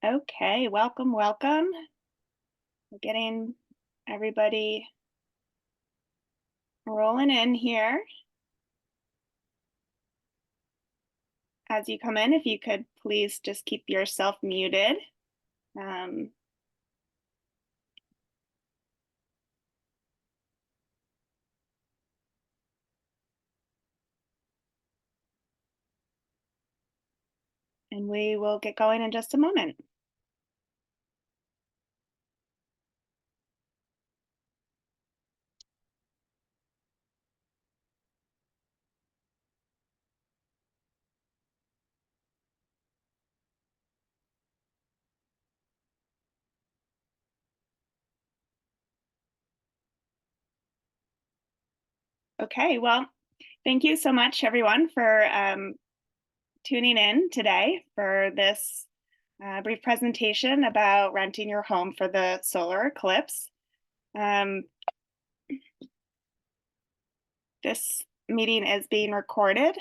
Okay, welcome, welcome. We're getting everybody rolling in here. As you come in, if you could please just keep yourself muted. Um, and we will get going in just a moment. Okay, well, thank you so much, everyone, for tuning in today for this brief presentation about renting your home for the solar eclipse. Um, this meeting is being recorded,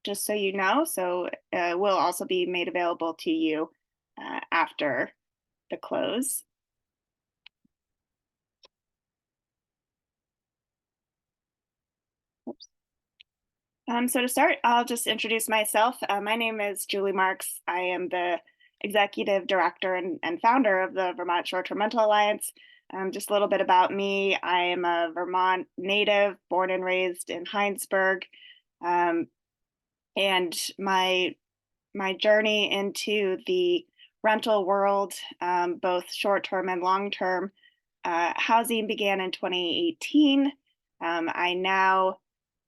just so you know, so will also be made available to you after the close. Oops. So to start, I'll just introduce myself. My name is Julie Marks. I am the executive director and founder of the Vermont Short-Term Rental Alliance. Just a little bit about me. I am a Vermont native, born and raised in Heinsberg. Um, and my journey into the rental world, both short-term and long-term housing, began in 2018. I now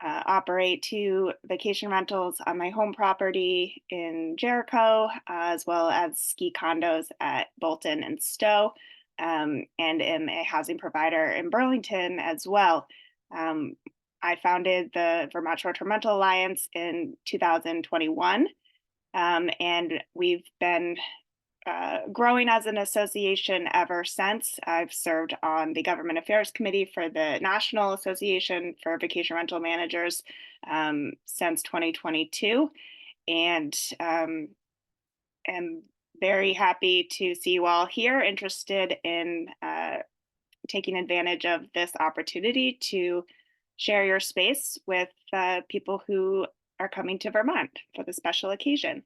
operate two vacation rentals on my home property in Jericho, as well as ski condos at Bolton and Stowe, and am a housing provider in Burlington as well. Um, I founded the Vermont Short-Term Rental Alliance in 2021. And we've been growing as an association ever since. I've served on the Government Affairs Committee for the National Association for Vacation Rental Managers since 2022, and am very happy to see you all here interested in taking advantage of this opportunity to share your space with people who are coming to Vermont for the special occasion.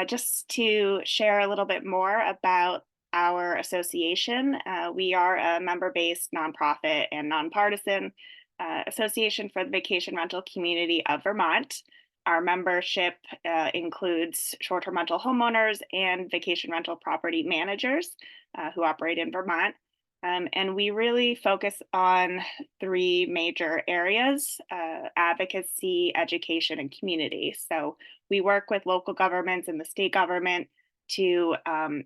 Just to share a little bit more about our association, we are a member-based nonprofit and nonpartisan association for the vacation rental community of Vermont. Our membership includes short-term rental homeowners and vacation rental property managers who operate in Vermont. And we really focus on three major areas: advocacy, education, and community. So we work with local governments and the state government to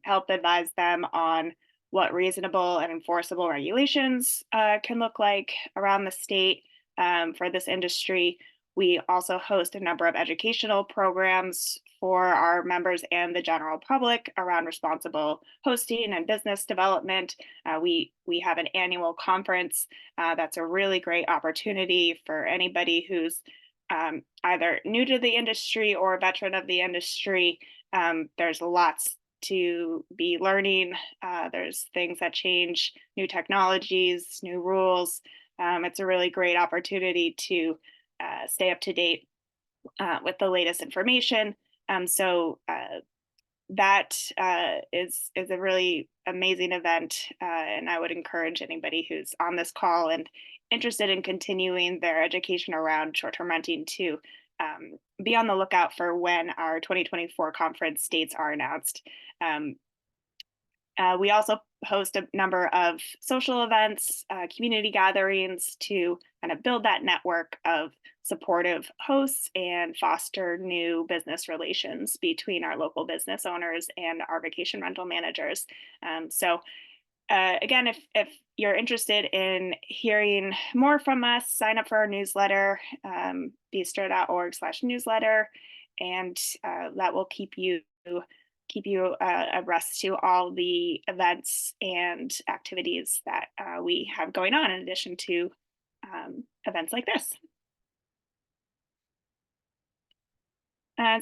help advise them on what reasonable and enforceable regulations can look like around the state for this industry. We also host a number of educational programs for our members and the general public around responsible hosting and business development. We have an annual conference that's a really great opportunity for anybody who's either new to the industry or a veteran of the industry. There's lots to be learning. There's things that change, new technologies, new rules. It's a really great opportunity to stay up to date with the latest information. So that is a really amazing event, and I would encourage anybody who's on this call and interested in continuing their education around short-term renting to be on the lookout for when our 2024 conference dates are announced. We also host a number of social events, community gatherings to kind of build that network of supportive hosts and foster new business relations between our local business owners and our vacation rental managers. Again, if you're interested in hearing more from us, sign up for our newsletter, VTSTRA.org/newsletter, and that will keep you abreast to all the events and activities that we have going on in addition to events like this.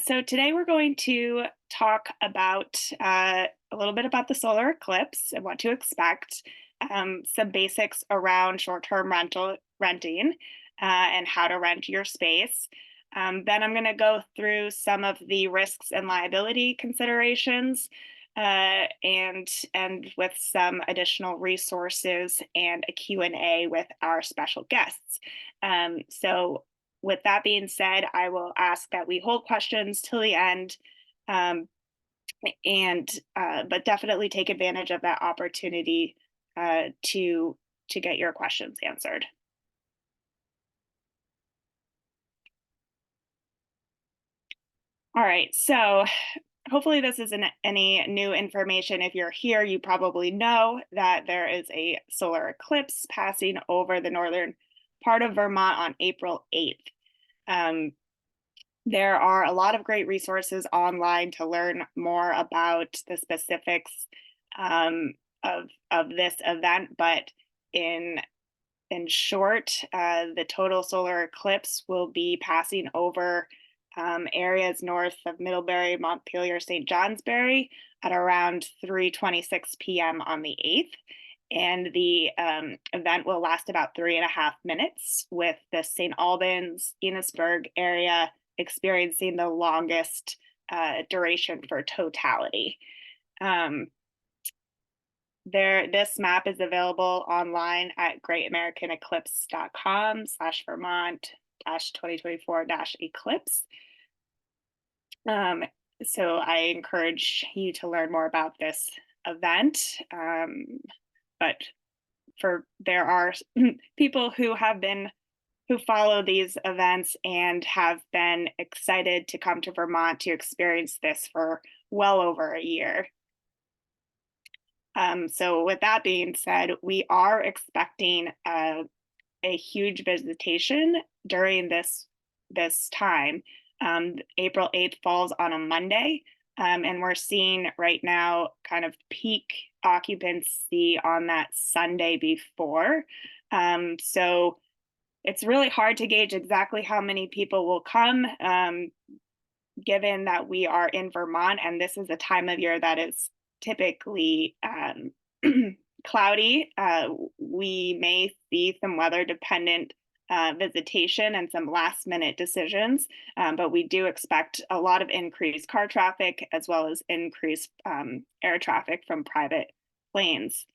So today we're going to talk about a little bit about the solar eclipse and what to expect, some basics around short-term renting and how to rent your space. Then I'm going to go through some of the risks and liability considerations, and with some additional resources and a Q&A with our special guests. So with that being said, I will ask that we hold questions till the end, um, but definitely take advantage of that opportunity to get your questions answered. All right, so hopefully this isn't any new information. If you're here, you probably know that there is a solar eclipse passing over the northern part of Vermont on April 8th. There are a lot of great resources online to learn more about the specifics of this event, but in short, the total solar eclipse will be passing over areas north of Middlebury, Montpelier, St. Johnsbury at around 3:26 p.m. on the 8th. And the event will last about 3.5 minutes, with the St. Albans, Enosburg area experiencing the longest duration for totality. This map is available online at greatamericaneclipse.com/Vermont-2024-eclipse. So I encourage you to learn more about this event. But there are people who follow these events and have been excited to come to Vermont to experience this for well over a year. So with that being said, we are expecting a huge visitation during this time. April 8th falls on a Monday, and we're seeing right now kind of peak occupancy on that Sunday before. So it's really hard to gauge exactly how many people will come, given that we are in Vermont and this is a time of year that is typically cloudy. We may see some weather dependent visitation and some last minute decisions, but we do expect a lot of increased car traffic as well as increased air traffic from private planes.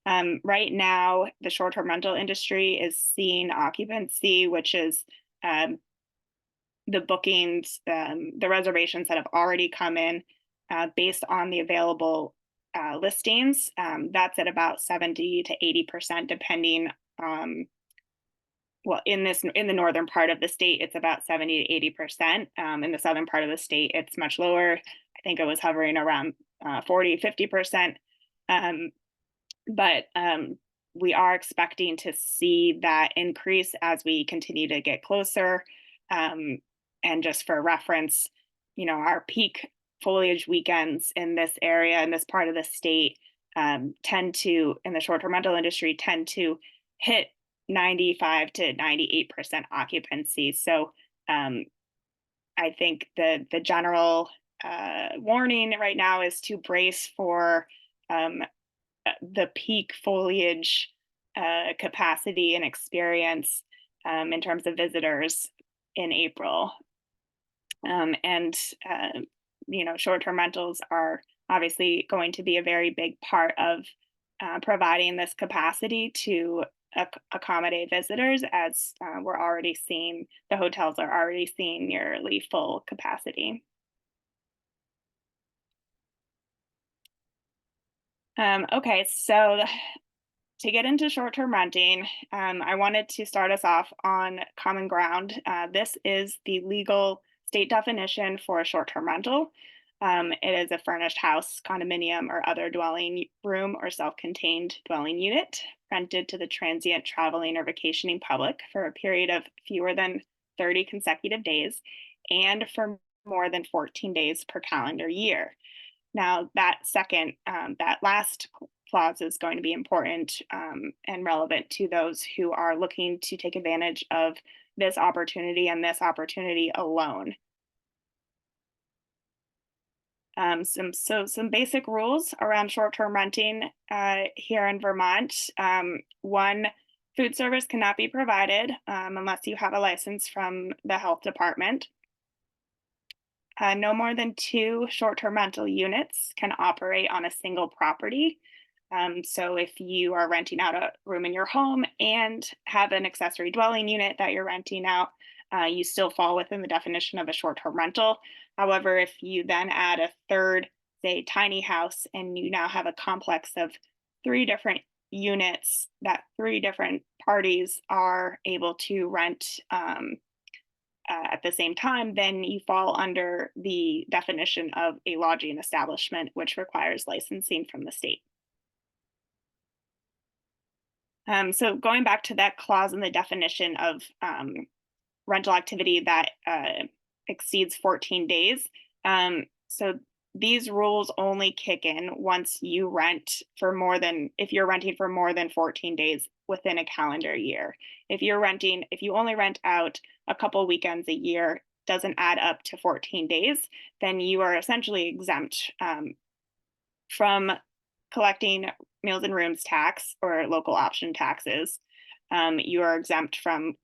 Right now, the short-term rental industry is seeing occupancy, which is the bookings, the reservations that have already come in based on the available listings. That's at about 70 to 80%, depending. Well, in the northern part of the state, it's about 70 to 80%. In the southern part of the state, it's much lower. I think it was hovering around 40, 50%. But we are expecting to see that increase as we continue to get closer. And just for reference, our peak foliage weekends in this area, in this part of the state, in the short-term rental industry, tend to hit 95 to 98% occupancy. So I think the general warning right now is to brace for the peak foliage capacity and experience in terms of visitors in April. Short-term rentals are obviously going to be a very big part of providing this capacity to accommodate visitors, as we're already seeing the hotels are already seeing nearly full capacity. Okay, so to get into short-term renting, I wanted to start us off on common ground. This is the legal state definition for a short-term rental. It is a furnished house, condominium, or other dwelling room or self-contained dwelling unit rented to the transient, traveling, or vacationing public for a period of fewer than 30 consecutive days and for more than 14 days per calendar year. Now, that last clause is going to be important and relevant to those who are looking to take advantage of this opportunity and this opportunity alone. Some basic rules around short-term renting here in Vermont. One, food service cannot be provided unless you have a license from the health department. No more than 2 short-term rental units can operate on a single property. So if you are renting out a room in your home and have an accessory dwelling unit that you're renting out, you still fall within the definition of a short-term rental. However, if you then add a third, say, tiny house, and you now have a complex of 3 different units that 3 different parties are able to rent at the same time, then you fall under the definition of a lodging establishment, which requires licensing from the state. So going back to that clause in the definition of rental activity that exceeds 14 days. So these rules only kick in once you rent for more than, if you're renting for more than 14 days within a calendar year. If you only rent out a couple weekends a year, doesn't add up to 14 days, then you are essentially exempt from collecting meals and rooms tax or local option taxes. You are exempt from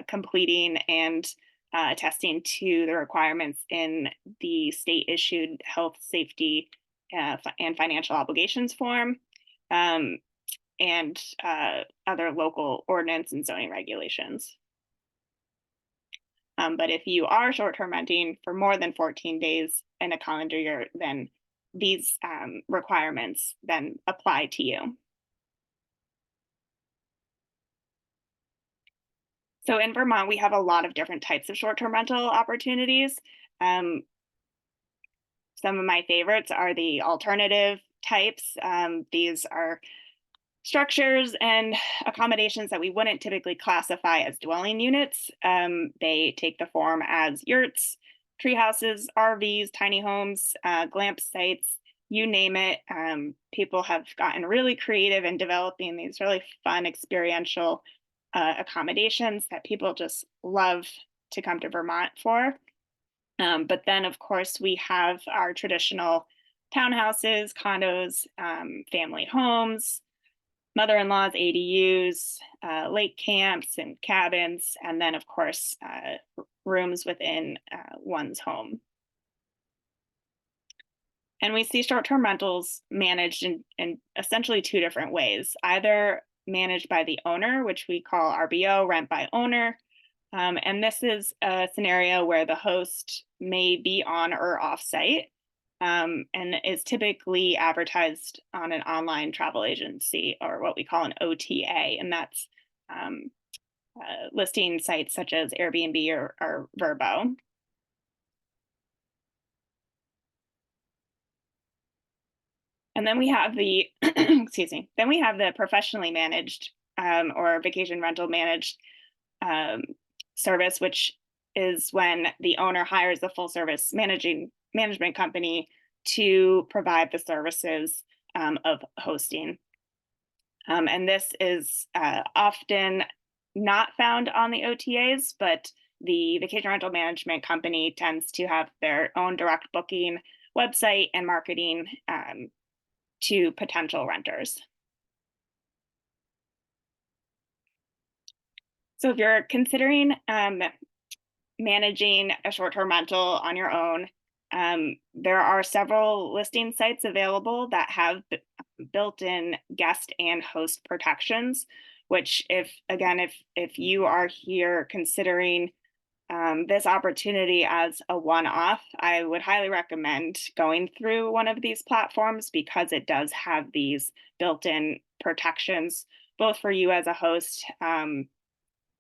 completing and attesting to the requirements in the state issued health, safety, and financial obligations form, and other local ordinance and zoning regulations. But if you are short-term renting for more than 14 days in a calendar year, then these requirements then apply to you. So in Vermont, we have a lot of different types of short-term rental opportunities. Some of my favorites are the alternative types. These are structures and accommodations that we wouldn't typically classify as dwelling units. They take the form as yurts, tree houses, RVs, tiny homes, glamp sites, you name it. People have gotten really creative in developing these really fun experiential accommodations that people just love to come to Vermont for. But then, of course, we have our traditional townhouses, condos, family homes, mother-in-laws, ADUs, lake camps and cabins, and then, of course, rooms within one's home. And we see short-term rentals managed in essentially 2 different ways, either managed by the owner, which we call RBO, rent by owner. And this is a scenario where the host may be on or off site, and is typically advertised on an online travel agency, or what we call an OTA, and that's listing sites such as Airbnb or Vrbo. And then we have the, excuse me, then we have the professionally managed or vacation rental managed service, which is when the owner hires a full service management company to provide the services of hosting. And this is often not found on the OTAs, but the vacation rental management company tends to have their own direct booking website and marketing to potential renters. So if you're considering managing a short-term rental on your own, there are several listing sites available that have built-in guest and host protections, which if you are here considering this opportunity as a one-off, I would highly recommend going through one of these platforms, because it does have these built-in protections, both for you as a host and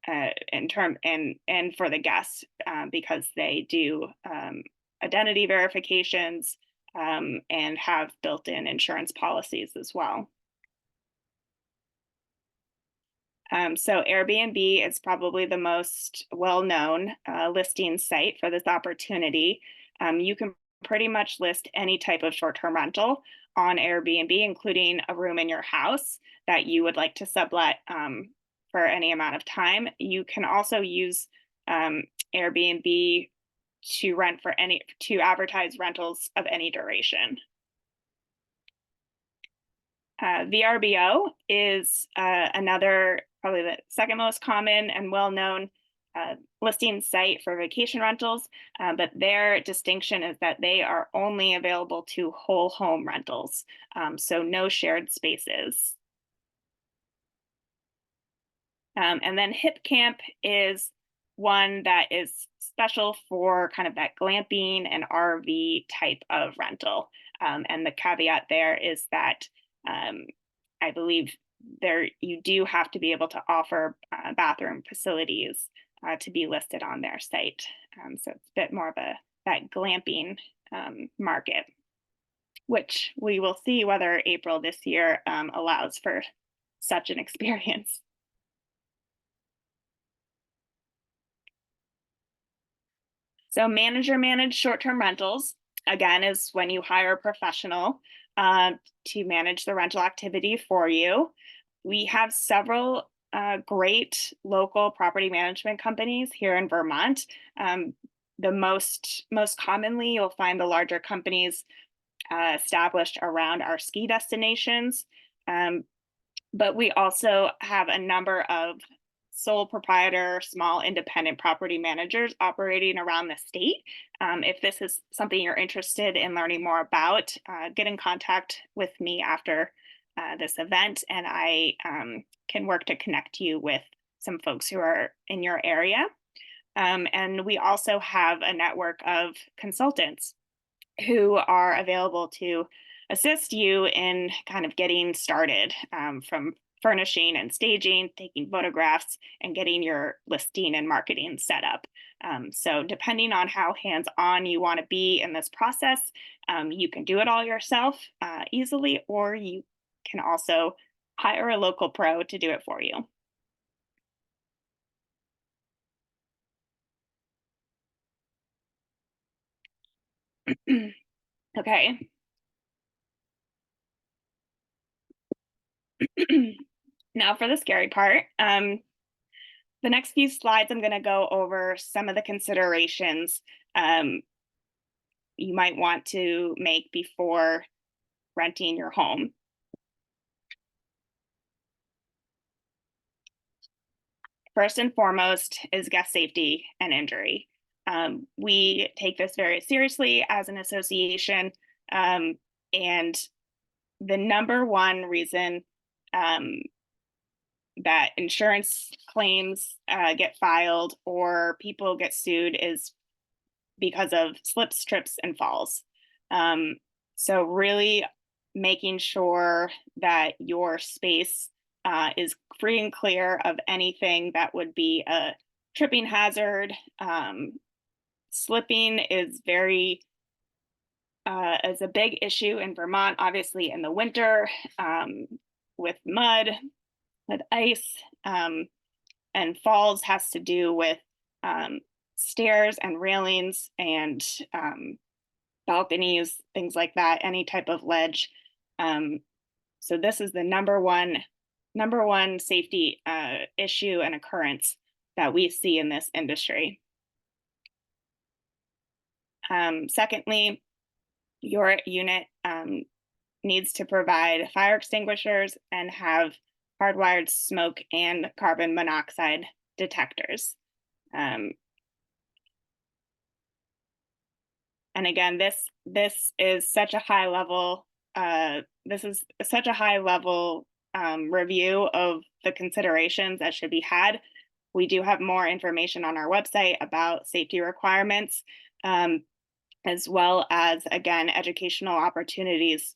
for the guests, because they do identity verifications and have built-in insurance policies as well. So Airbnb is probably the most well-known listing site for this opportunity. You can pretty much list any type of short-term rental on Airbnb, including a room in your house that you would like to sublet for any amount of time. You can also use Airbnb to advertise rentals of any duration. VRBO is another, probably the second most common and well-known listing site for vacation rentals, but their distinction is that they are only available to whole home rentals, so no shared spaces. And then Hip Camp is one that is special for kind of that glamping and RV type of rental. And the caveat there is that I believe you do have to be able to offer bathroom facilities to be listed on their site. So it's a bit more of that glamping market, which we will see whether April this year allows for such an experience. So manager managed short-term rentals, again, is when you hire a professional to manage the rental activity for you. We have several great local property management companies here in Vermont. The most commonly, you'll find the larger companies established around our ski destinations. But we also have a number of sole proprietor, small independent property managers operating around the state. If this is something you're interested in learning more about, get in contact with me after this event, and I can work to connect you with some folks who are in your area. And we also have a network of consultants who are available to assist you in kind of getting started, from furnishing and staging, taking photographs, and getting your listing and marketing set up. So depending on how hands-on you want to be in this process, you can do it all yourself easily, or you can also hire a local pro to do it for you. Okay. Now for the scary part. The next few slides, I'm going to go over some of the considerations you might want to make before renting your home. First and foremost is guest safety and injury. We take this very seriously as an association, and the number one reason that insurance claims get filed or people get sued is because of slips, trips, and falls. So really making sure that your space is free and clear of anything that would be a tripping hazard. Slipping is is a big issue in Vermont, obviously in the winter, with mud, with ice, and falls has to do with stairs and railings and balconies, things like that, any type of ledge. So this is the number one safety issue and occurrence that we see in this industry. Secondly, your unit needs to provide fire extinguishers and have hardwired smoke and carbon monoxide detectors. And again, this is such a high level. This is such a high level review of the considerations that should be had. We do have more information on our website about safety requirements, as well as, again, educational opportunities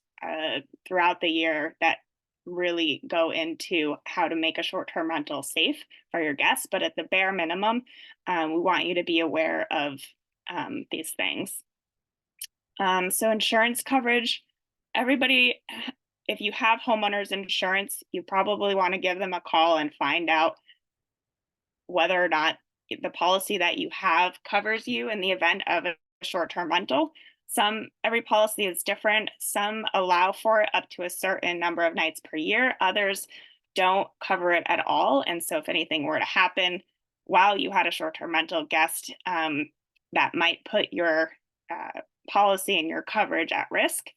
throughout the year that really go into how to make a short-term rental safe for your guests. But at the bare minimum, we want you to be aware of these things. So insurance coverage, everybody, if you have homeowners insurance, you probably want to give them a call and find out whether or not the policy that you have covers you in the event of a short-term rental. Every policy is different. Some allow for it up to a certain number of nights per year. Others don't cover it at all. And so if anything were to happen while you had a short-term rental guest, that might put your policy and your coverage at risk.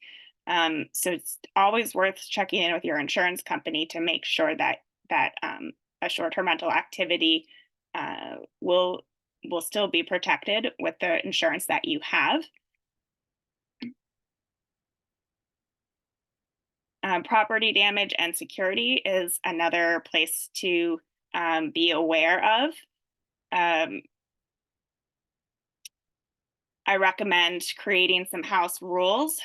So it's always worth checking in with your insurance company to make sure that a short-term rental activity will still be protected with the insurance that you have. Property damage and security is another place to be aware of. I recommend creating some house rules.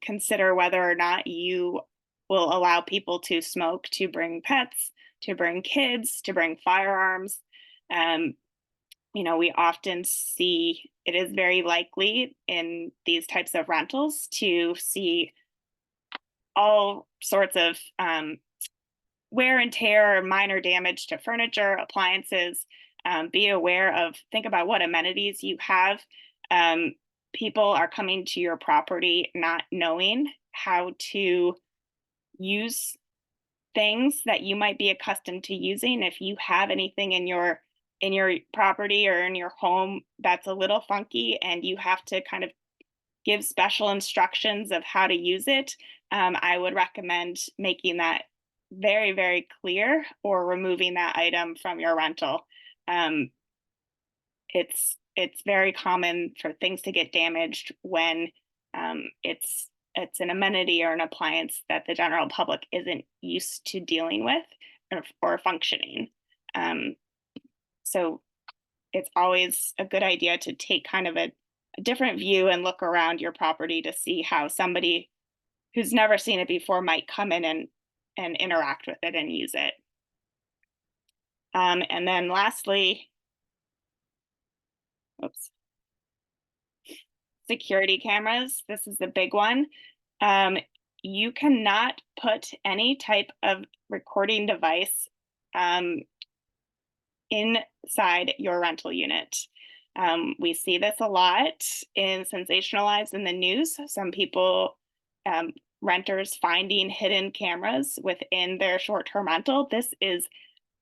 Consider whether or not you will allow people to smoke, to bring pets, to bring kids, to bring firearms. We often see it is very likely in these types of rentals to see all sorts of wear and tear or minor damage to furniture, appliances. Be aware of, think about what amenities you have. People are coming to your property not knowing how to use things that you might be accustomed to using. If you have anything in your property or in your home that's a little funky and you have to kind of give special instructions of how to use it, I would recommend making that very, very clear or removing that item from your rental. It's very common for things to get damaged when it's an amenity or an appliance that the general public isn't used to dealing with or functioning. So it's always a good idea to take kind of a different view and look around your property to see how somebody who's never seen it before might come in and interact with it and use it. And then lastly, security cameras. This is the big one. You cannot put any type of recording device inside your rental unit. We see this a lot in sensationalized in the news. Some people, renters finding hidden cameras within their short-term rental. This is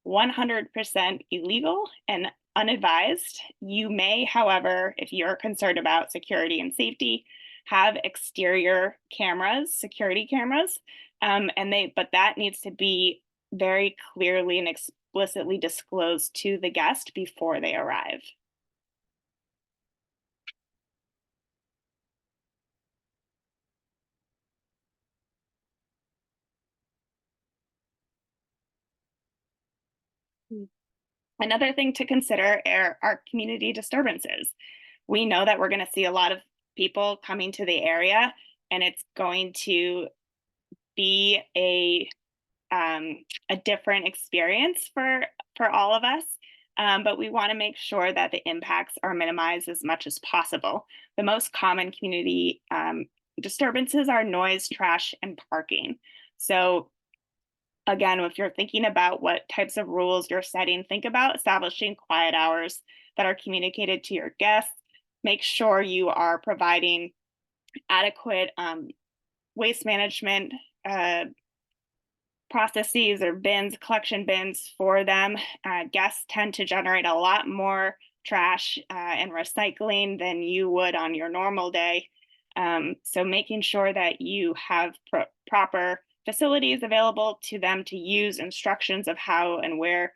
100% illegal and unadvised. You may, however, if you're concerned about security and safety, have exterior cameras, security cameras, but that needs to be very clearly and explicitly disclosed to the guest before they arrive. Another thing to consider are community disturbances. We know that we're going to see a lot of people coming to the area, and it's going to be a different experience for all of us. But we want to make sure that the impacts are minimized as much as possible. The most common community disturbances are noise, trash, and parking. So again, if you're thinking about what types of rules you're setting, think about establishing quiet hours that are communicated to your guests. Make sure you are providing adequate waste management processes or bins, collection bins for them. Guests tend to generate a lot more trash and recycling than you would on your normal day. So making sure that you have proper facilities available to them to use, instructions of how and where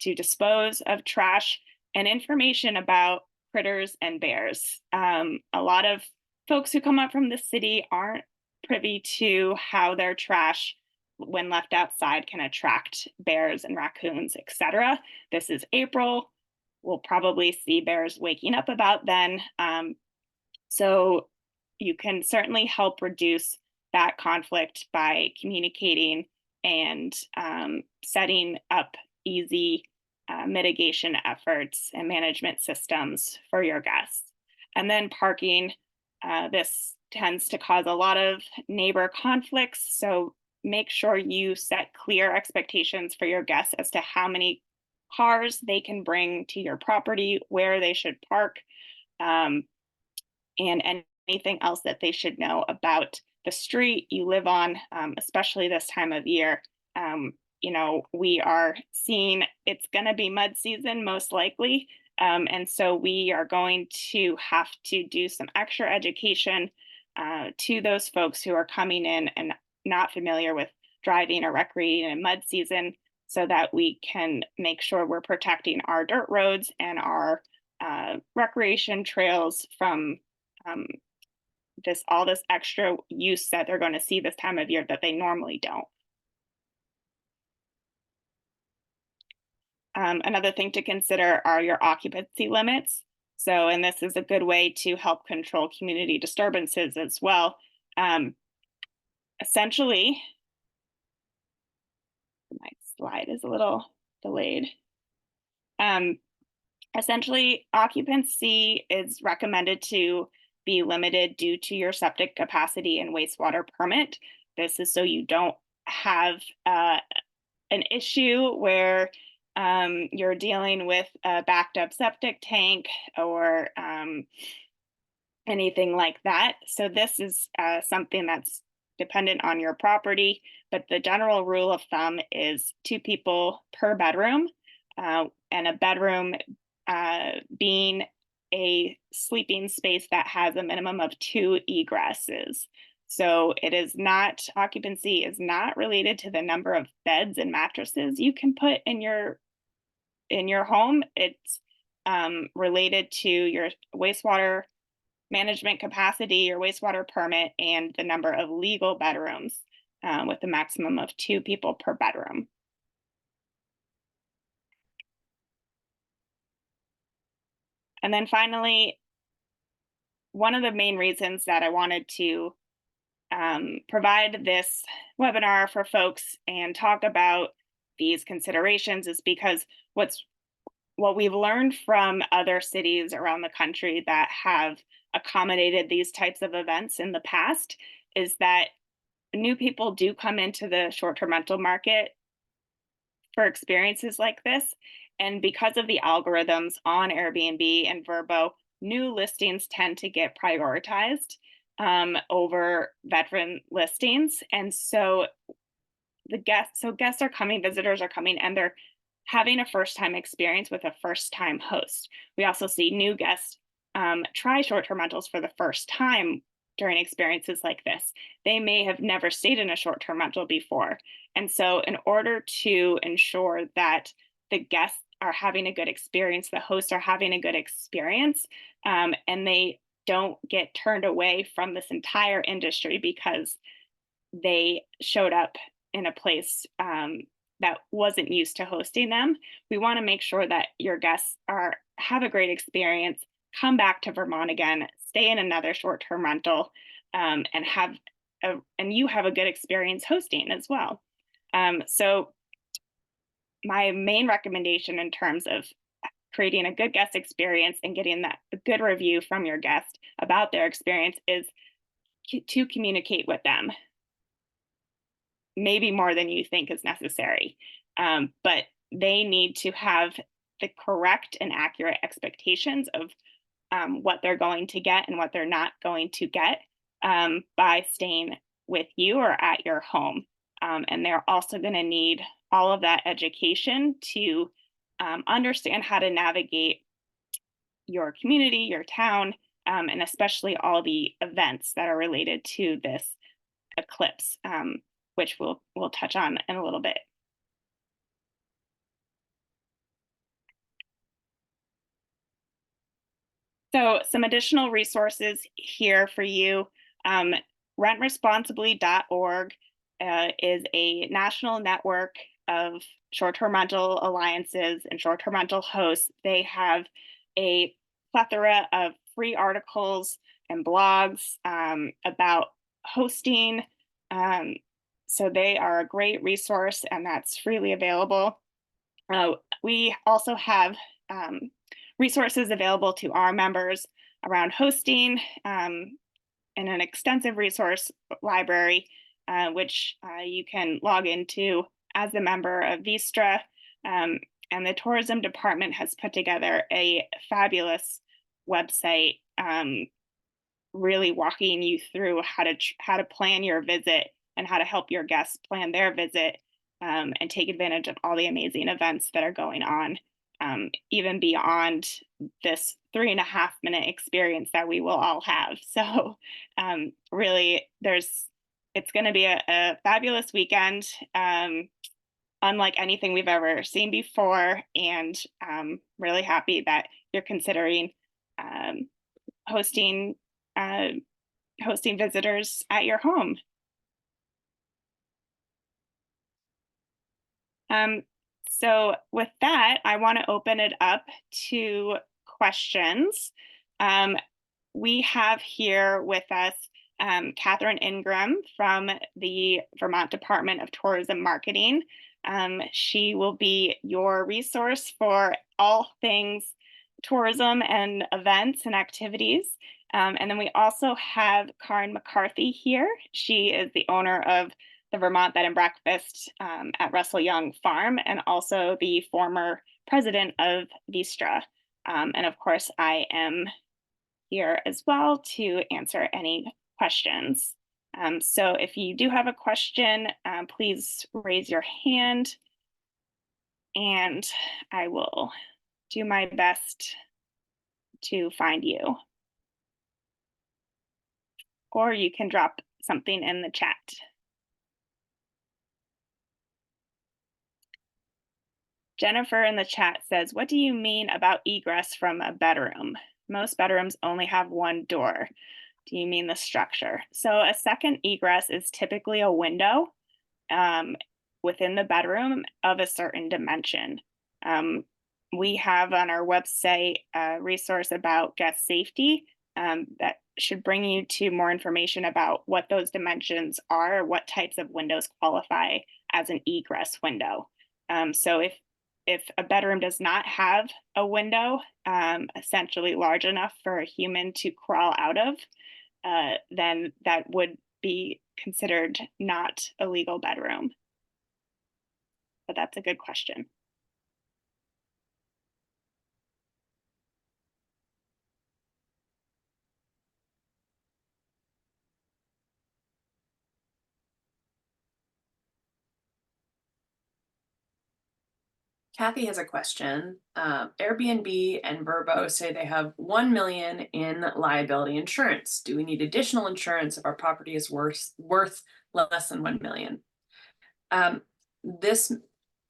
to dispose of trash, and information about critters and bears. A lot of folks who come up from the city aren't privy to how their trash, when left outside, can attract bears and raccoons, etc. This is April. We'll probably see bears waking up about then. So you can certainly help reduce that conflict by communicating and setting up easy mitigation efforts and management systems for your guests. And then parking, this tends to cause a lot of neighbor conflicts. So make sure you set clear expectations for your guests as to how many cars they can bring to your property, where they should park, and anything else that they should know about the street you live on, especially this time of year. We are seeing it's going to be mud season most likely. And so we are going to have to do some extra education to those folks who are coming in and not familiar with driving or recreating in mud season, so that we can make sure we're protecting our dirt roads and our recreation trails from um, all this extra use that they're going to see this time of year that they normally don't. Another thing to consider are your occupancy limits. So, and this is a good way to help control community disturbances as well. Essentially, my slide is a little delayed. Um, Essentially, occupancy is recommended to be limited due to your septic capacity and wastewater permit. This is so you don't have an issue where you're dealing with a backed up septic tank or anything like that. So this is something that's dependent on your property, but the general rule of thumb is 2 people per bedroom, and a bedroom being a sleeping space that has a minimum of 2 egresses. So it is not, occupancy is not related to the number of beds and mattresses you can put in your home. It's related to your wastewater management capacity, your wastewater permit, and the number of legal bedrooms with a maximum of 2 people per bedroom. And then finally, one of the main reasons that I wanted to provide this webinar for folks and talk about these considerations is because what we've learned from other cities around the country that have accommodated these types of events in the past is that new people do come into the short-term rental market for experiences like this. And because of the algorithms on Airbnb and Vrbo, new listings tend to get prioritized over veteran listings. And so guests are coming, visitors are coming, and they're having a first time experience with a first time host. We also see new guests try short term rentals for the first time during experiences like this. They may have never stayed in a short term rental before. And so, in order to ensure that the guests are having a good experience, the hosts are having a good experience, and they don't get turned away from this entire industry because they showed up in a place that wasn't used to hosting them. We want to make sure that your guests have a great experience, come back to Vermont again, stay in another short-term rental, and you have a good experience hosting as well. So my main recommendation in terms of creating a good guest experience and getting a good review from your guest about their experience is to communicate with them, maybe more than you think is necessary. But they need to have the correct and accurate expectations of what they're going to get and what they're not going to get by staying with you or at your home. And they're also going to need all of that education to understand how to navigate your community, your town, and especially all the events that are related to this eclipse, which we'll touch on in a little bit. So some additional resources here for you. Rentresponsibly.org is a national network of short-term rental alliances and short-term rental hosts. They have a plethora of free articles and blogs about hosting. So they are a great resource, and that's freely available. We also have resources available to our members around hosting and an extensive resource library, which you can log into as a member of VTSTRA. And the tourism department has put together a fabulous website, really walking you through how to plan your visit and how to help your guests plan their visit and take advantage of all the amazing events that are going on even beyond this 3.5 minute experience that we will all have. So really, it's going to be a fabulous weekend, unlike anything we've ever seen before, and really happy that you're considering um, hosting uh, hosting visitors at your home. Um, so with that, I want to open it up to questions. Um, we have here with us Catherine Ingram from the Vermont Department of Tourism Marketing. She will be your resource for all things tourism and events and activities. And then we also have Karen McCarthy here. She is the owner of the Vermont Bed and Breakfast at Russell Young Farm, and also the former president of VTSTRA. And of course, I am here as well to answer any questions. So if you do have a question, please raise your hand and I will do my best to find you. Or you can drop something in the chat. Jennifer in the chat says, what do you mean about egress from a bedroom? Most bedrooms only have one door. Do you mean the structure? So a second egress is typically a window within the bedroom of a certain dimension. We have on our website a resource about guest safety that should bring you to more information about what those dimensions are, what types of windows qualify as an egress window. So if a bedroom does not have a window essentially large enough for a human to crawl out of, then that would be considered not a legal bedroom. But that's a good question. Kathy has a question. Airbnb and Vrbo say they have 1 million in liability insurance. Do we need additional insurance if our property is worth less than 1 million?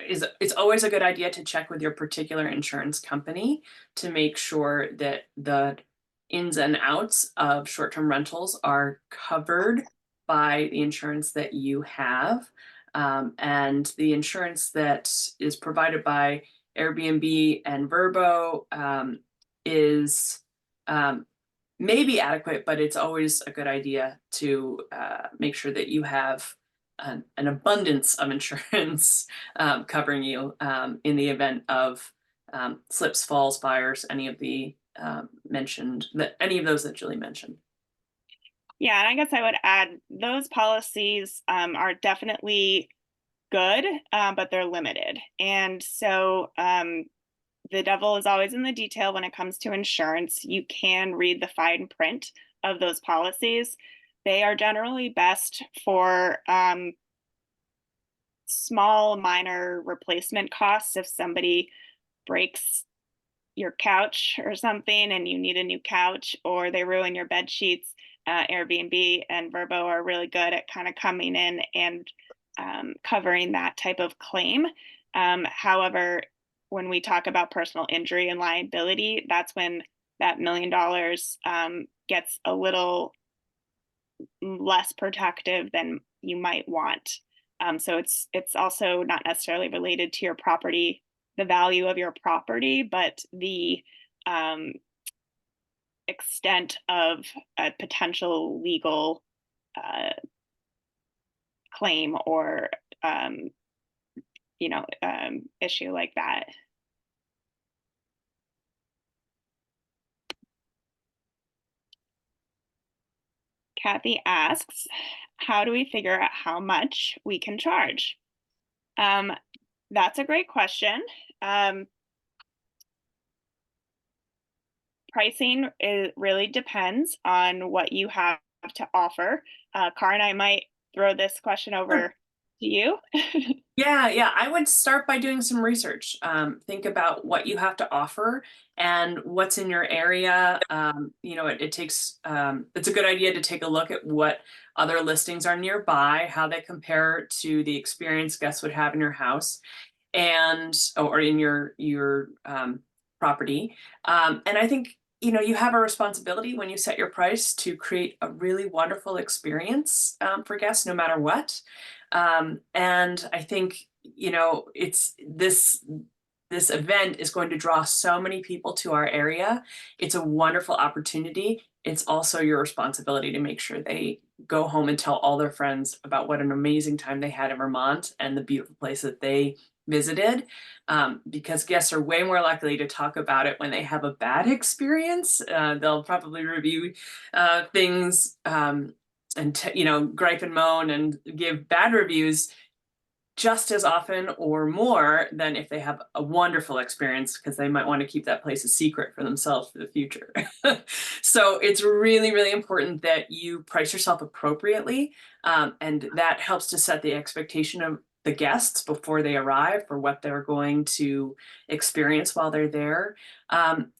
It's always a good idea to check with your particular insurance company to make sure that the ins and outs of short-term rentals are covered by the insurance that you have. And the insurance that is provided by Airbnb and Vrbo is maybe adequate, but it's always a good idea to make sure that you have an abundance of insurance covering you in the event of slips, falls, fires, any of the any of those that Julie mentioned. Yeah, and I guess I would add those policies are definitely good, but they're limited. And so the devil is always in the detail when it comes to insurance. You can read the fine print of those policies. They are generally best for small, minor replacement costs. If somebody breaks your couch or something and you need a new couch, or they ruin your bed sheets, Airbnb and Vrbo are really good at kind of coming in and covering that type of claim. However, when we talk about personal injury and liability, that's when that $1 million gets a little less protective than you might want. So it's also not necessarily related to your property, the value of your property, but the extent of a potential legal claim or issue like that. Kathy asks, how do we figure out how much we can charge? That's a great question. Pricing really depends on what you have to offer. Karen, I might throw this question over to you? Yeah, I would start by doing some research. Think about what you have to offer and what's in your area. It takes, it's a good idea to take a look at what other listings are nearby, how they compare to the experience guests would have in your house and or in your property. And I think you have a responsibility when you set your price to create a really wonderful experience for guests, no matter what. And I think it's this event is going to draw so many people to our area. It's a wonderful opportunity. It's also your responsibility to make sure they go home and tell all their friends about what an amazing time they had in Vermont and the beautiful place that they visited. Because guests are way more likely to talk about it when they have a bad experience. They'll probably review things and gripe and moan and give bad reviews just as often or more than if they have a wonderful experience, because they might want to keep that place a secret for themselves for the future. So it's really, really important that you price yourself appropriately. And that helps to set the expectation of the guests before they arrive for what they're going to experience while they're there.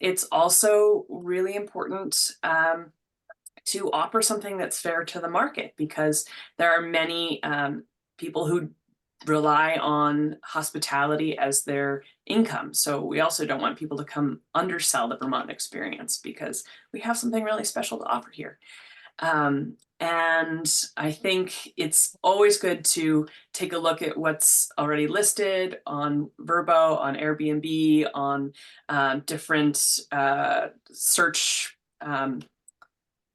It's also really important to offer something that's fair to the market, because there are many people who rely on hospitality as their income. So we also don't want people to come undersell the Vermont experience, because we have something really special to offer here. And I think it's always good to take a look at what's already listed on Vrbo, on Airbnb, on different search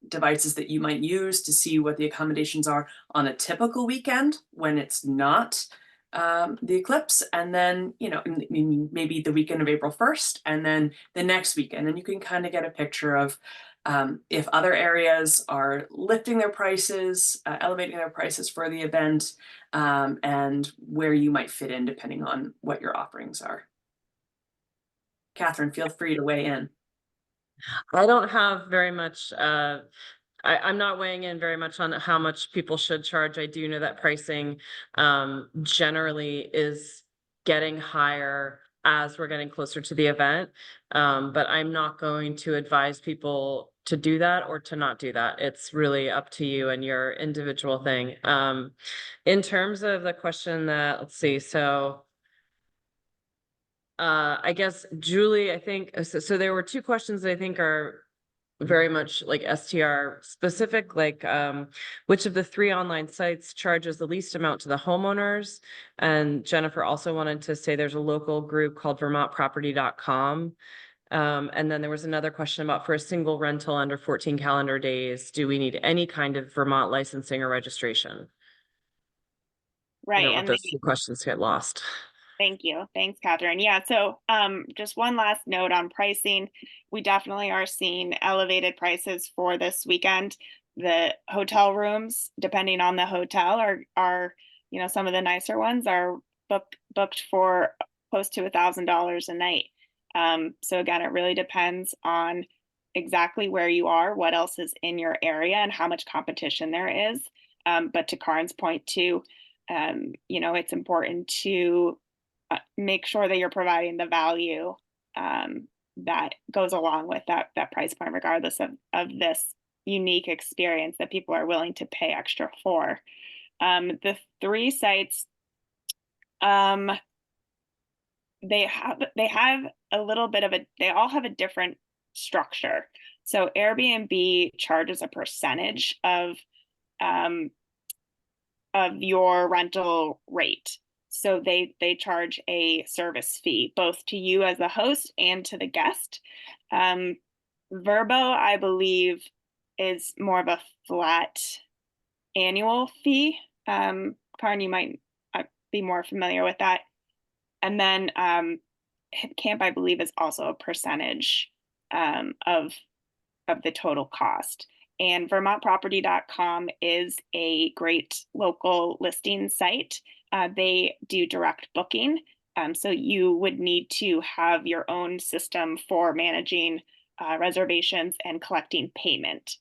devices that you might use to see what the accommodations are on a typical weekend when it's not the eclipse, and then maybe the weekend of April 1st, and then the next weekend, and you can kind of get a picture of if other areas are lifting their prices, elevating their prices for the event, and where you might fit in depending on what your offerings are. Catherine, feel free to weigh in. I don't have very much, I'm not weighing in very much on how much people should charge. I do know that pricing generally is getting higher as we're getting closer to the event. But I'm not going to advise people to do that or to not do that. It's really up to you and your individual thing. In terms of the question that, let's see, so I guess Julie, I think so there were two questions that I think are very much like STR specific, like which of the three online sites charges the least amount to the homeowners? And Jennifer also wanted to say there's a local group called vermontproperty.com. And then there was another question about, for a single rental under 14 calendar days, do we need any kind of Vermont licensing or registration? I Right. don't want And those two questions get lost. thank you. Thanks, Catherine. Yeah, so just one last note on pricing. We definitely are seeing elevated prices for this weekend. The hotel rooms, depending on the hotel, are some of the nicer ones are booked for close to $1,000 a night. So again, it really depends on exactly where you are, what else is in your area, and how much competition there is. But to Karin's point too, it's important to make sure that you're providing the value that goes along with that price point, regardless of this unique experience that people are willing to pay extra for. The three sites, um, they have a little bit of they all have a different structure. So Airbnb charges a percentage um, of your rental rate. So they charge a service fee both to you as the host and to the guest. Vrbo, I believe, is more of a flat annual fee. Karin, you might be more familiar with that. And then HipCamp, I believe, is also a percentage of the total cost. And vermontproperty.com is a great local listing site. They do direct booking. So you would need to have your own system for managing reservations and collecting payment,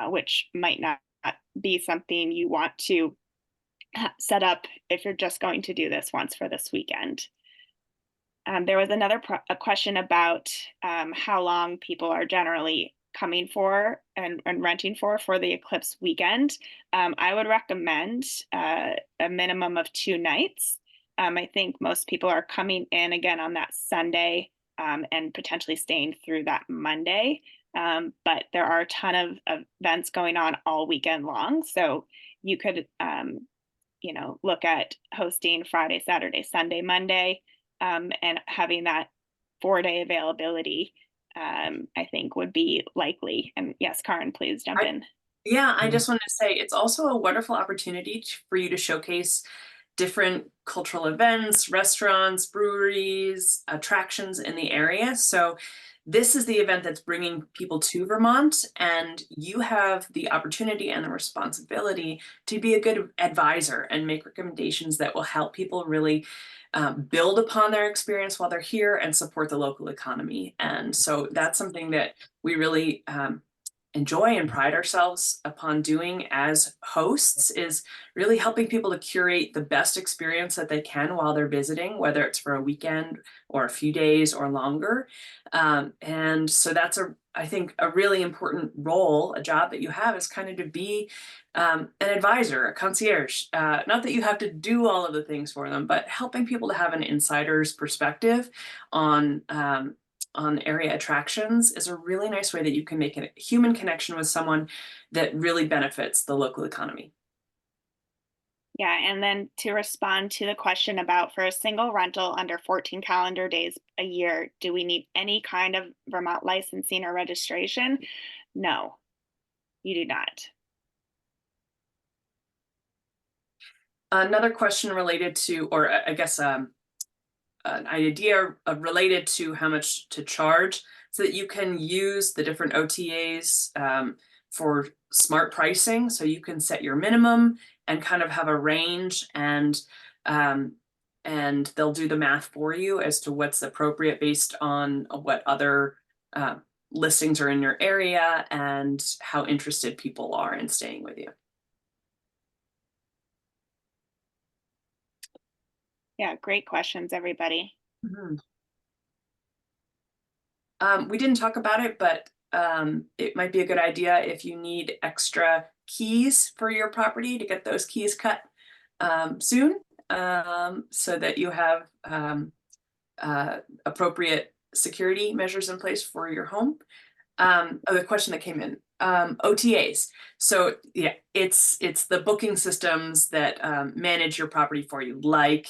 which might not be something you want to set up if you're just going to do this once for this weekend. There was another a question about how long people are generally coming for and renting for the eclipse weekend. I would recommend a minimum of 2 nights. I think most people are coming in again on that Sunday and potentially staying through that Monday. But there are a ton of events going on all weekend long. So you could, look at hosting Friday, Saturday, Sunday, Monday, and having that 4-day availability, I think would be likely. And yes, Karin, please jump in. Yeah, I just wanted to say it's also a wonderful opportunity for you to showcase different cultural events, restaurants, breweries, attractions in the area. So this is the event that's bringing people to Vermont, and you have the opportunity and the responsibility to be a good advisor and make recommendations that will help people really build upon their experience while they're here and support the local economy. And so that's something that we really enjoy and pride ourselves upon doing as hosts, is really helping people to curate the best experience that they can while they're visiting, whether it's for a weekend or a few days or longer. And so that's I think a really important role, a job that you have, is kind of to be an advisor, a concierge. Not that you have to do all of the things for them, but helping people to have an insider's perspective on area attractions is a really nice way that you can make a human connection with someone that really benefits the local economy. Yeah, and then to respond to the question about for a single rental under 14 calendar days a year, do we need any kind of Vermont licensing or registration? No, you do not. Another question related to, or I guess an idea related to how much to charge, so that you can use the different OTAs for smart pricing. So you can set your minimum and kind of have a range, and they'll do the math for you as to what's appropriate based on what other listings are in your area and how interested people are in staying with you. Yeah, great questions, everybody. Mm-hmm. We didn't talk about it, but it might be a good idea if you need extra keys for your property to get those keys cut soon, so that you have appropriate security measures in place for your home. The question that came in, OTAs. So yeah, it's the booking systems that manage your property for you, like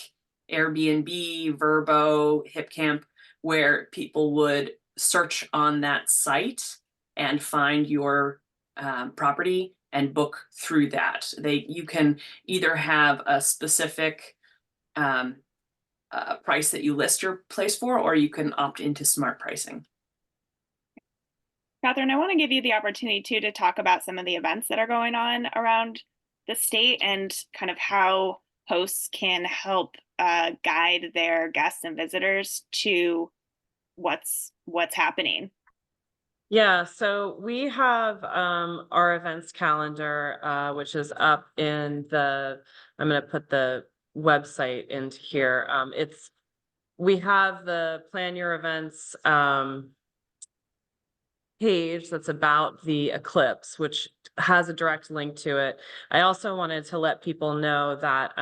Airbnb, Vrbo, HipCamp, where people would search on that site and find your property and book through that. You can either have a specific price that you list your place for, or you can opt into smart pricing. Catherine, I want to give you the opportunity too to talk about some of the events that are going on around the state and kind of how hosts can help guide their guests and visitors to what's happening. Yeah, so we have our events calendar, which is up in I'm going to put the website into here. We have the Plan Your Events page that's about the eclipse, which has a direct link to it. I also wanted to let people know that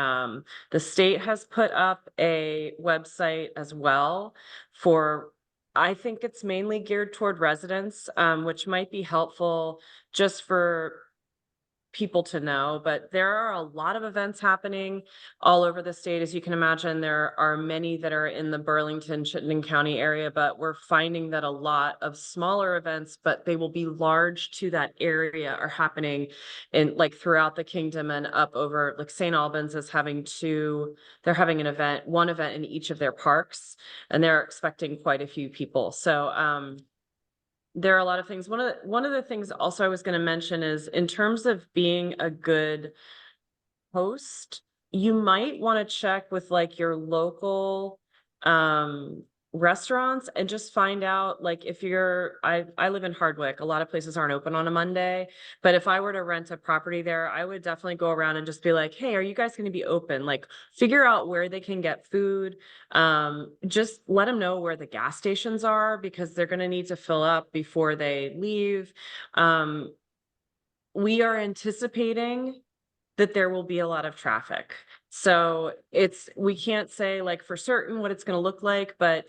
the state has put up a website as well for, I think it's mainly geared toward residents, which might be helpful just for people to know, but there are a lot of events happening all over the state. As you can imagine, there are many that are in the Burlington, Chittenden County area, but we're finding that a lot of smaller events, but they will be large to that area, are happening in like throughout the kingdom and up over, like St. Albans is having they're having one event in each of their parks, and they're expecting quite a few people. So, there are a lot of things. One of the things also I was going to mention is, in terms of being a good host, you might want to check with like your local restaurants and just find out, like, if I live in Hardwick, a lot of places aren't open on a Monday, but if I were to rent a property there, I would definitely go around and just be like, hey, are you guys going to be open? Like, figure out where they can get food. Just let them know where the gas stations are, because they're going to need to fill up before they leave. We are anticipating that there will be a lot of traffic. So we can't say like for certain what it's going to look like, but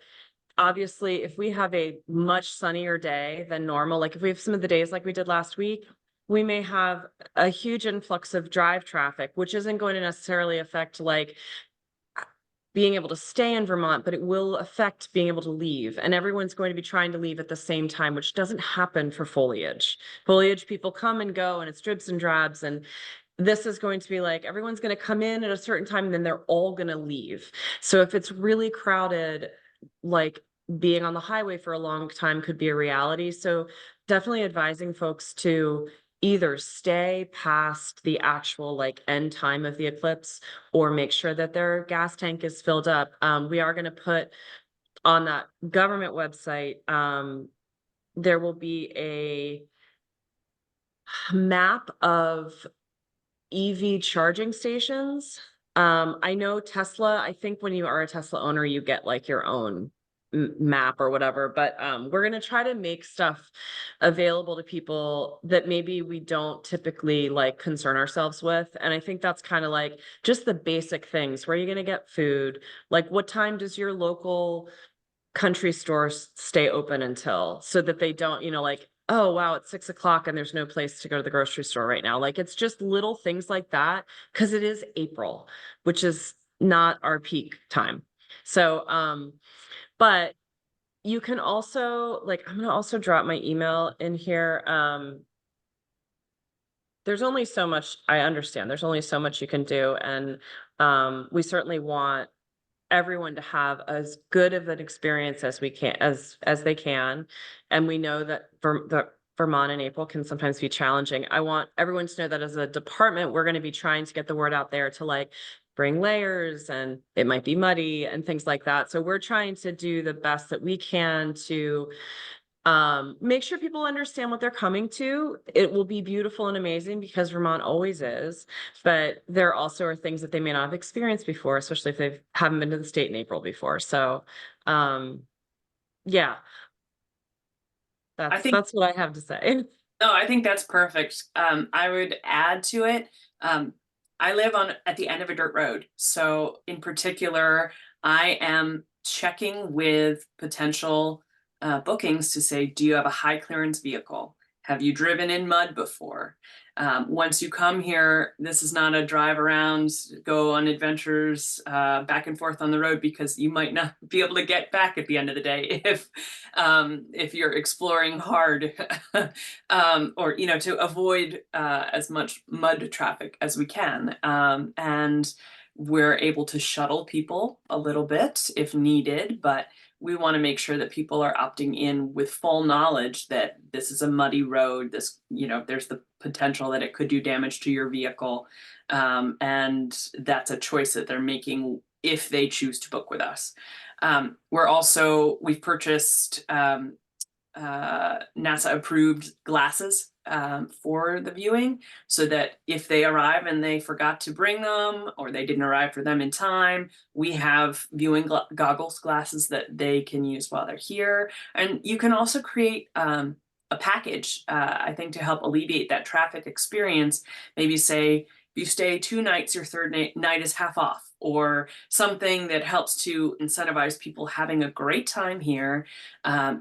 obviously if we have a much sunnier day than normal, like if we have some of the days like we did last week, we may have a huge influx of drive traffic, which isn't going to necessarily affect like being able to stay in Vermont, but it will affect being able to leave. And everyone's going to be trying to leave at the same time, which doesn't happen for foliage. Foliage people come and go, and it's dribs and drabs. And this is going to be like, everyone's going to come in at a certain time, and then they're all going to leave. So if it's really crowded, like being on the highway for a long time could be a reality. So definitely advising folks to either stay past the actual like end time of the eclipse, or make sure that their gas tank is filled up. We are going to put on that government website, there will be a map of EV charging stations. I know Tesla, I think when you are a Tesla owner, you get like your own map or whatever, but we're going to try to make stuff available to people that maybe we don't typically like concern ourselves with. And I think that's kind of like just the basic things. Where are you going to get food? Like, what time does your local country stores stay open until, so that they don't, like, oh wow, it's 6 o'clock and there's no place to go to the grocery store right now. Like, it's just little things like that, because it is April, which is not our peak time. So but you can also, like, I'm gonna also drop my email in here. There's only so much, I understand there's only so much you can do, and we certainly want everyone to have as good of an experience as we can, as they can. And we know that Vermont in April can sometimes be challenging. I want everyone to know that as a department, we're going to be trying to get the word out there to like bring layers, and it might be muddy and things like that. So we're trying to do the best that we can to make sure people understand what they're coming to. It will be beautiful and amazing, because Vermont always is, but there also are things that they may not have experienced before, especially if they haven't been to the state in April before. So yeah, that's what I have to say. No, I think that's perfect. I would add to it. I live at the end of a dirt road, so in particular, I am checking with potential bookings to say, do you have a high clearance vehicle? Have you driven in mud before? Once you come here, this is not a drive around, go on adventures back and forth on the road, because you might not be able to get back at the end of the day if you're exploring hard, or to avoid as much mud traffic as we can. And we're able to shuttle people a little bit if needed, but we want to make sure that people are opting in with full knowledge that this is a muddy road. There's the potential that it could do damage to your vehicle. And that's a choice that they're making if they choose to book with us. We've purchased NASA approved glasses for the viewing, so that if they arrive and they forgot to bring them, or they didn't arrive for them in time, we have viewing glasses that they can use while they're here. And you can also create a package, I think, to help alleviate that traffic experience. Maybe say, if you stay 2 nights, your third night is half off, or something that helps to incentivize people having a great time here,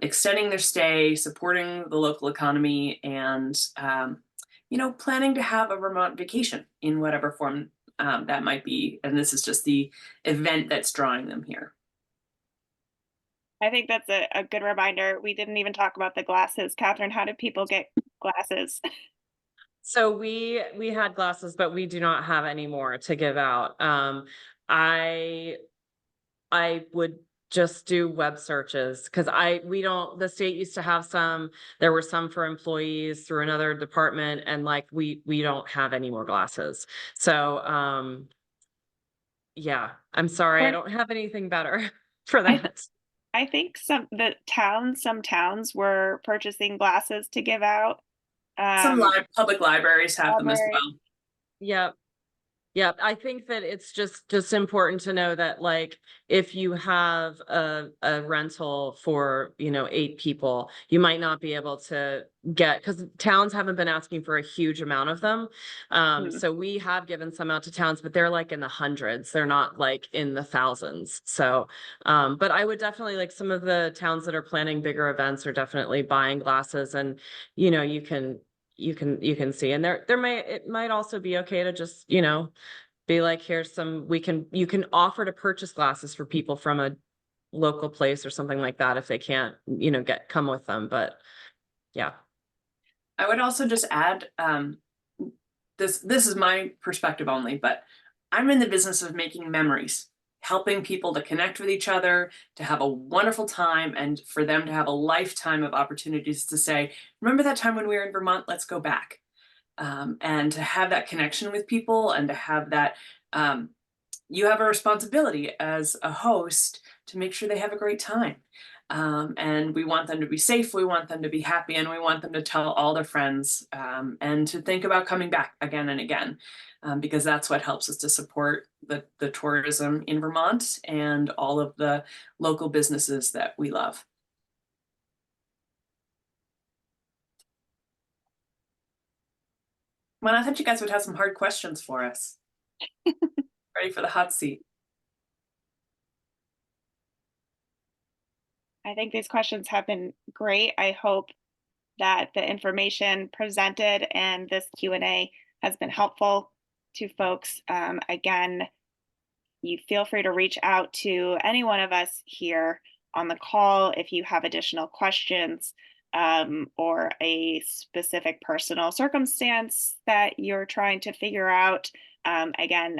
extending their stay, supporting the local economy, and planning to have a Vermont vacation in whatever form that might be. And this is just the event that's drawing them here. I think that's a good reminder. We didn't even talk about the glasses. Catherine, how do people get glasses? So we had glasses, but we do not have any more to give out. I would just do web searches, because the state used to have some, there were some for employees through another department, and like we don't have any more glasses. So yeah, I'm sorry, I don't have anything better for that. I think some towns were purchasing glasses to give out. Some Um, public libraries have them as library. well. Yep. Yeah, I think that it's just important to know that, like, if you have a rental for, 8 people, you might not be able to get, because towns haven't been asking for a huge amount of them. Mhm. So we have given some out to towns, but they're like in the hundreds. They're not like in the thousands. So, but I would definitely, like, some of the towns that are planning bigger events are definitely buying glasses, and you can see, and it might also be okay to just, be like, here's some, you can offer to purchase glasses for people from a local place or something like that if they can't, come with them. But yeah. I would also just add, this is my perspective only, but I'm in the business of making memories, helping people to connect with each other, to have a wonderful time, and for them to have a lifetime of opportunities to say, remember that time when we were in Vermont? Let's go back. And to have that connection with people, and to have that, um, you have a responsibility as a host to make sure they have a great time. And we want them to be safe, we want them to be happy, and we want them to tell all their friends, and to think about coming back again and again, because that's what helps us to support the tourism in Vermont and all of the local businesses that we love. Well, I thought you guys would have some hard questions for us. Ready for the hot seat? I think these questions have been great. I hope that the information presented and this Q&A has been helpful to folks. Again, you feel free to reach out to any one of us here on the call if you have additional questions, or a specific personal circumstance that you're trying to figure out. Again,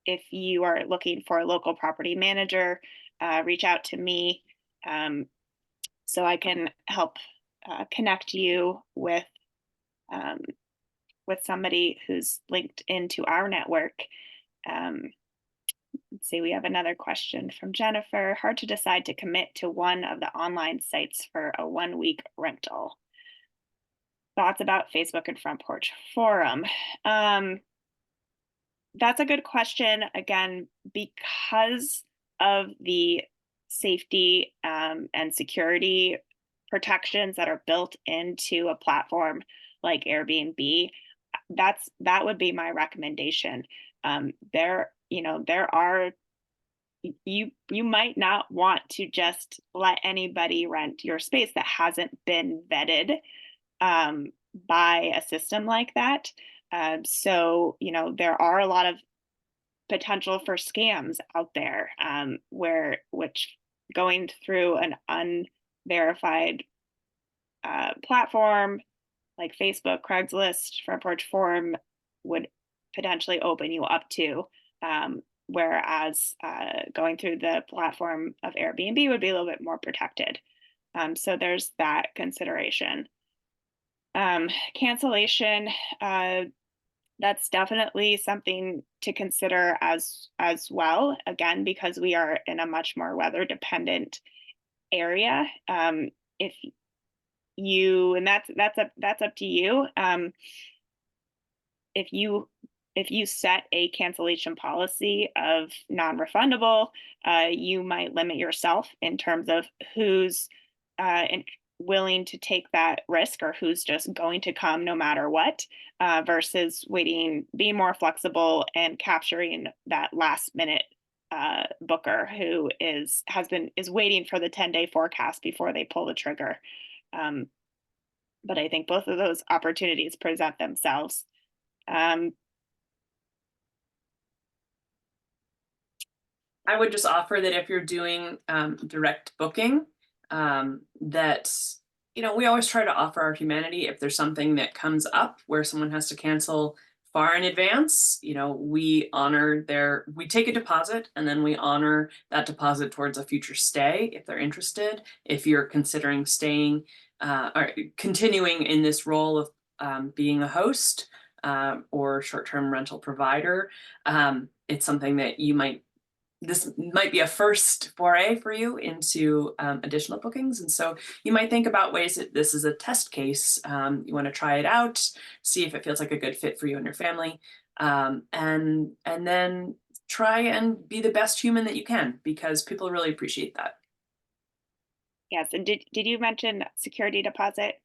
if you are looking for a local property manager, reach out to me, so I can help connect you um, with somebody who's linked into our network. Um, let's see, we have another question from Jennifer. Hard to decide to commit to one of the online sites for a 1 week rental. Thoughts about Facebook and Front Porch Forum? That's a good question. Again, because of the safety, and security protections that are built into a platform like Airbnb, that would be my recommendation. There are, you might not want to just let anybody rent your space that hasn't been vetted, by a system like that. So, there are a lot of potential for scams out there, which going through an unverified platform like Facebook, Craigslist, Front Porch Forum would potentially open you up to. Whereas going through the platform of Airbnb would be a little bit more protected. So there's that consideration. Cancellation, that's definitely something to consider as well. Again, because we are in a much more weather dependent area. If you, and that's up to you. If you set a cancellation policy of non-refundable, you might limit yourself in terms of who's willing to take that risk, or who's just going to come no matter what, versus being more flexible and capturing that last minute booker who is waiting for the 10-day forecast before they pull the trigger. Um, but I think both of those opportunities present themselves. Um, I would just offer that if you're doing direct booking, that we always try to offer our humanity. If there's something that comes up where someone has to cancel far in advance, we take a deposit, and then we honor that deposit towards a future stay if they're interested. If you're considering staying or continuing in this role of being a host, or short-term rental provider, it's something that you might this might be a first foray for you into additional bookings. And so you might think about ways that this is a test case. You want to try it out, see if it feels like a good fit for you and your family. And then try and be the best human that you can, because people really appreciate that. Yes, and did you mention security deposit?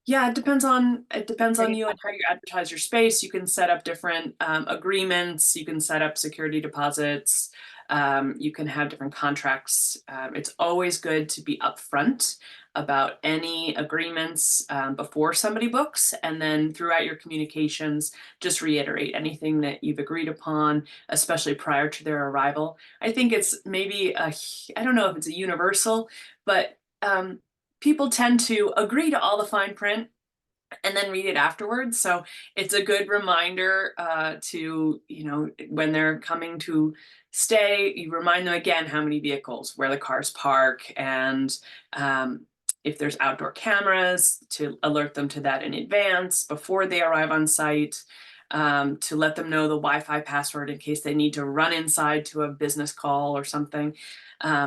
Yeah, it depends on Security you and how you advertise your space. You can set up different agreements. You can set up security deposits. You can have different contracts. It's always good to be upfront about any agreements before somebody books, and then throughout your communications, just reiterate anything that you've agreed upon, especially prior to their arrival. I think it's maybe I don't know if it's a universal, but people tend to agree to all the fine print and then read it afterwards. So it's a good reminder to, when they're coming to stay, you remind them again how many vehicles, where the cars park, and if there's outdoor cameras, to alert them to that in advance before they arrive on site. To let them know the Wi-Fi password in case they need to run inside to a business call or something.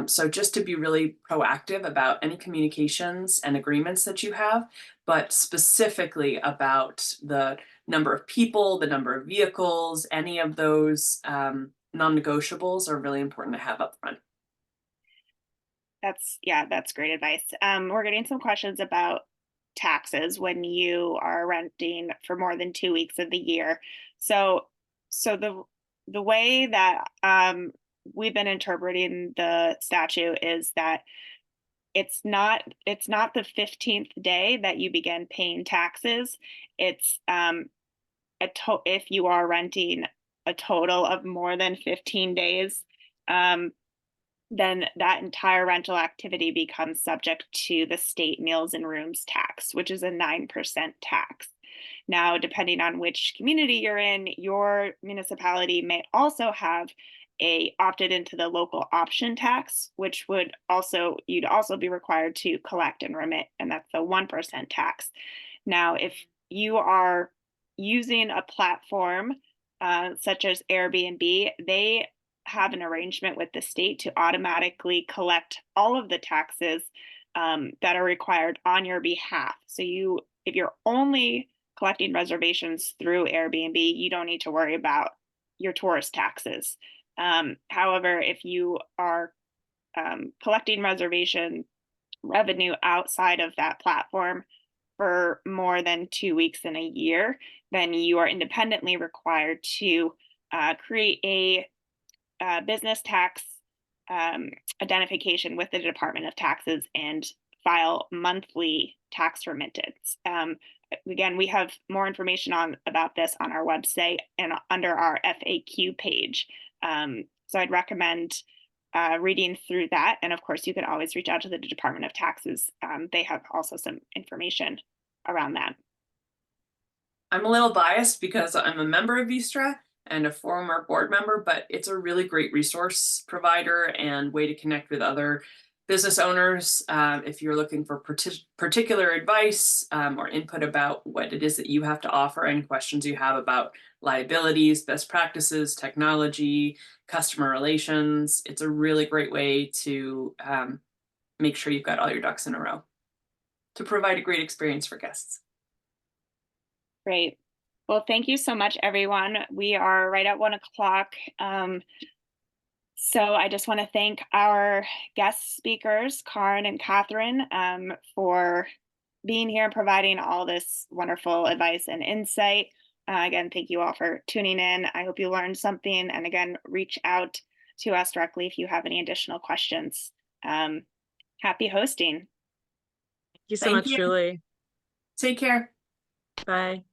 So just to be really proactive about any communications and agreements that you have, but specifically about the number of people, the number of vehicles, any of those non-negotiables are really important to have up front. That's great advice. We're getting some questions about taxes when you are renting for more than 2 weeks of the year. So the way that we've been interpreting the statute is that it's not the 15th day that you begin paying taxes. It's if you are renting a total of more than 15 days, then that entire rental activity becomes subject to the state meals and rooms tax, which is a 9% tax. Now, depending on which community you're in, your municipality may also have a opted into the local option tax, which you'd also be required to collect and remit, and that's the 1% tax. Now, if you are using a platform such as Airbnb, they have an arrangement with the state to automatically collect all of the taxes that are required on your behalf. So if you're only collecting reservations through Airbnb, you don't need to worry about your tourist taxes. However, if you are collecting reservation revenue outside of that platform for more than 2 weeks in a year, then you are independently required to create a business tax identification with the Department of Taxes and file monthly tax remittance. Again, we have more information about this on our website and under our FAQ page. So I'd recommend reading through that. And of course, you can always reach out to the Department of Taxes. They have also some information around that. I'm a little biased because I'm a member of VTSTRA and a former board member, but it's a really great resource provider and way to connect with other business owners. If you're looking for particular advice or input about what it is that you have to offer, and questions you have about liabilities, best practices, technology, customer relations, it's a really great way to make sure you've got all your ducks in a row to provide a great experience for guests. Great. Well, thank you so much, everyone. We are right at 1 o'clock. So I just want to thank our guest speakers, Karin and Catherine, for being here and providing all this wonderful advice and insight. Again, thank you all for tuning in. I hope you learned something. And again, reach out to us directly if you have any additional questions. Happy hosting. Thank you so much, Julie. Take care. Bye.